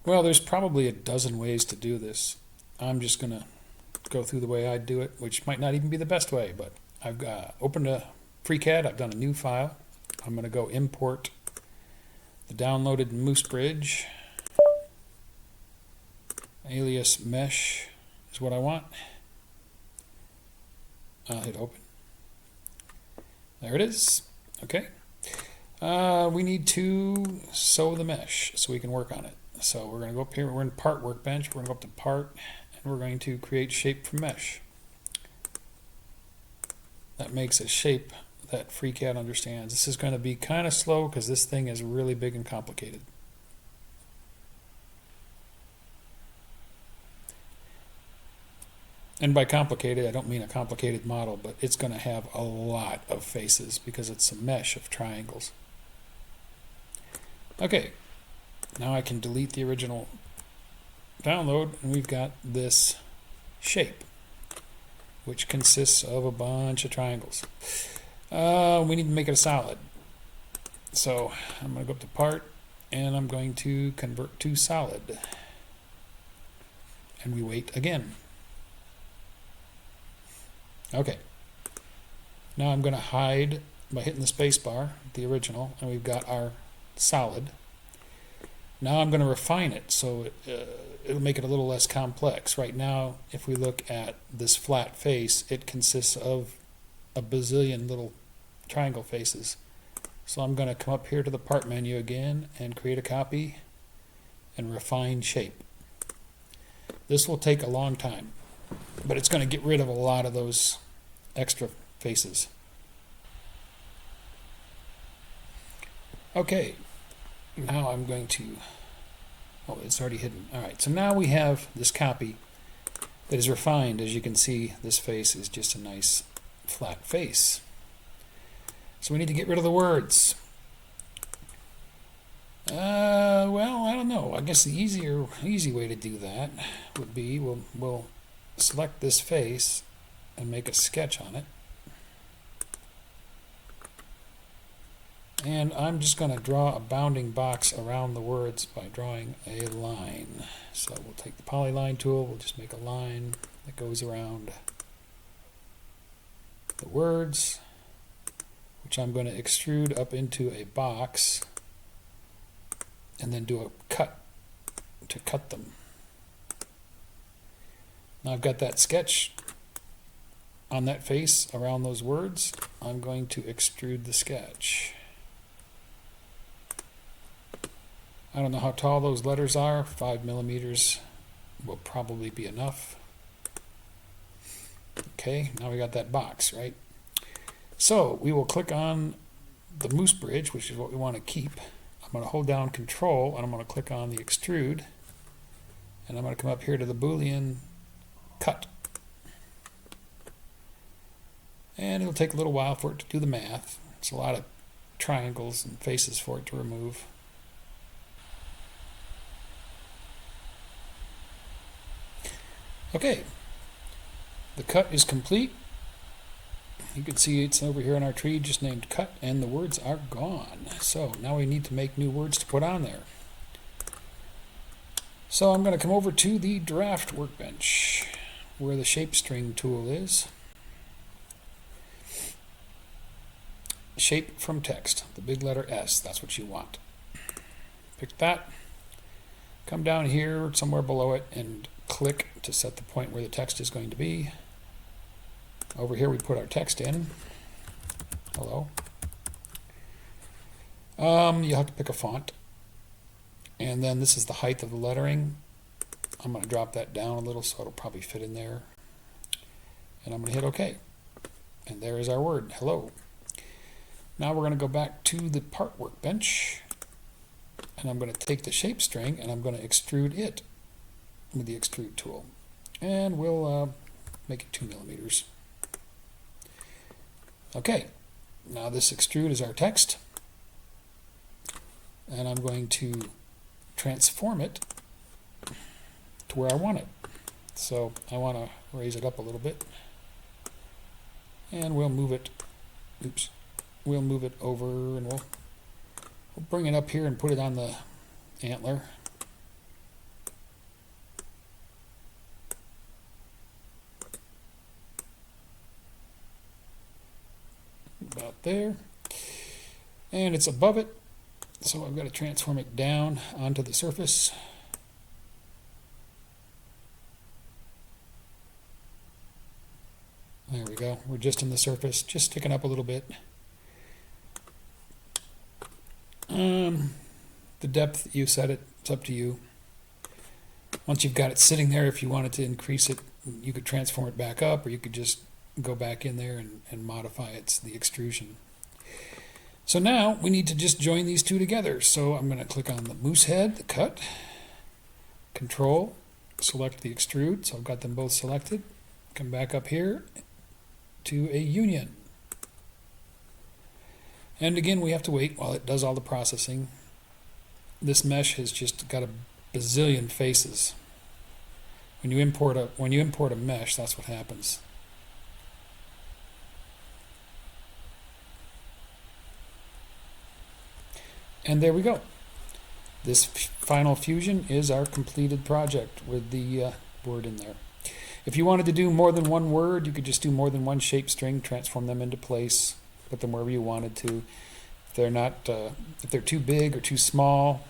Well, there's probably a dozen ways to do this. I'm just going to go through the way I do it, which might not even be the best way, but I've opened a FreeCAD. I've done a new file. I'm going to go import the downloaded Moose Bridge. Alias mesh is what I want. I'll hit open. There it is. Okay. We need to sew the mesh so we can work on it. So we're going to go up here. We're in Part Workbench. We're going to go up to Part, and we're going to create shape from mesh. That makes a shape that FreeCAD understands. This is going to be kind of slow because this thing is really big and complicated. And by complicated, I don't mean a complicated model, but it's going to have a lot of faces because it's a mesh of triangles. Okay, now I can delete the original download, and we've got this shape, which consists of a bunch of triangles. We need to make it a solid. So I'm going to go up to Part, and I'm going to convert to solid. And we wait again. Okay. Now I'm going to hide by hitting the space bar, the original, and we've got our solid. Now I'm going to refine it so it'll make it a little less complex. Right now, if we look at this flat face, it consists of a bazillion little triangle faces. So I'm going to come up here to the Part menu again and create a copy and refine shape. This will take a long time, but it's going to get rid of a lot of those extra faces. Okay, now I'm going to, oh, it's already hidden. All right, so now we have this copy that is refined. As you can see, this face is just a nice flat face. So we need to get rid of the words. Well, I don't know. I guess the easy way to do that would be we'll select this face and make a sketch on it. And I'm just going to draw a bounding box around the words by drawing a line. So we'll take the polyline tool, we'll just make a line that goes around the words, which I'm going to extrude up into a box and then do a cut to cut them. Now I've got that sketch on that face around those words. I'm going to extrude the sketch. I don't know how tall those letters are. 5 millimeters will probably be enough. Okay, now we got that box, right? So we will click on the Moose Bridge, which is what we want to keep. I'm going to hold down Control, and I'm going to click on the Extrude, and I'm going to come up here to the Boolean Cut. And it'll take a little while for it to do the math. It's a lot of triangles and faces for it to remove. Okay, the cut is complete. You can see it's over here on our tree just named cut, and the words are gone. So now we need to make new words to put on there. So I'm going to come over to the draft workbench where the shape string tool is. Shape from text, the big letter S, that's what you want. Pick that, come down here somewhere below it and click to set the point where the text is going to be. Over here we put our text in. Hello. You'll have to pick a font. And then this is the height of the lettering. I'm going to drop that down a little so it'll probably fit in there. And I'm going to hit OK. And there is our word, hello. Now we're going to go back to the Part workbench. And I'm going to take the shape string and I'm going to extrude it with the Extrude tool. And we'll make it 2 millimeters. Okay, now this extrude is our text, and I'm going to transform it to where I want it. So I want to raise it up a little bit, and we'll move it, we'll move it over, and we'll bring it up here and put it on the antler. there. And it's above it, so I've got to transform it down onto the surface. There we go. We're just in the surface, just sticking up a little bit. The depth, you set it. It's up to you. Once you've got it sitting there, if you wanted to increase it, you could transform it back up, or you could just go back in there and modify the extrusion. So now we need to just join these two together. So I'm going to click on the moose head, the cut, Control, select the extrude. So I've got them both selected. Come back up here to a union. And again, we have to wait while it does all the processing. This mesh has just got a bazillion faces. When you import a mesh, that's what happens. And there we go. This final fusion is our completed project with the word in there. If you wanted to do more than one word, you could just do more than one shape string, transform them into place, put them wherever you wanted to. If they're not, if they're too big or too small,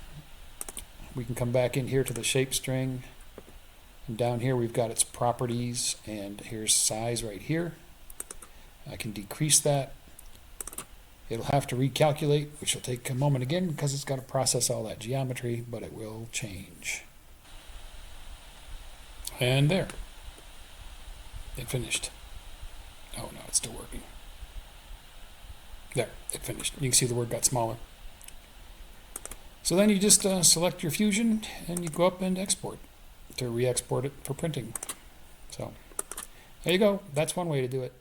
we can come back in here to the shape string. And down here we've got its properties, and here's size right here. I can decrease that. It'll have to recalculate, which will take a moment again because it's got to process all that geometry, but it will change. And there. It finished. Oh no, it's still working. There, it finished. You can see the word got smaller. So then you just select your fusion and you go up and export to re-export it for printing. So there you go. That's one way to do it.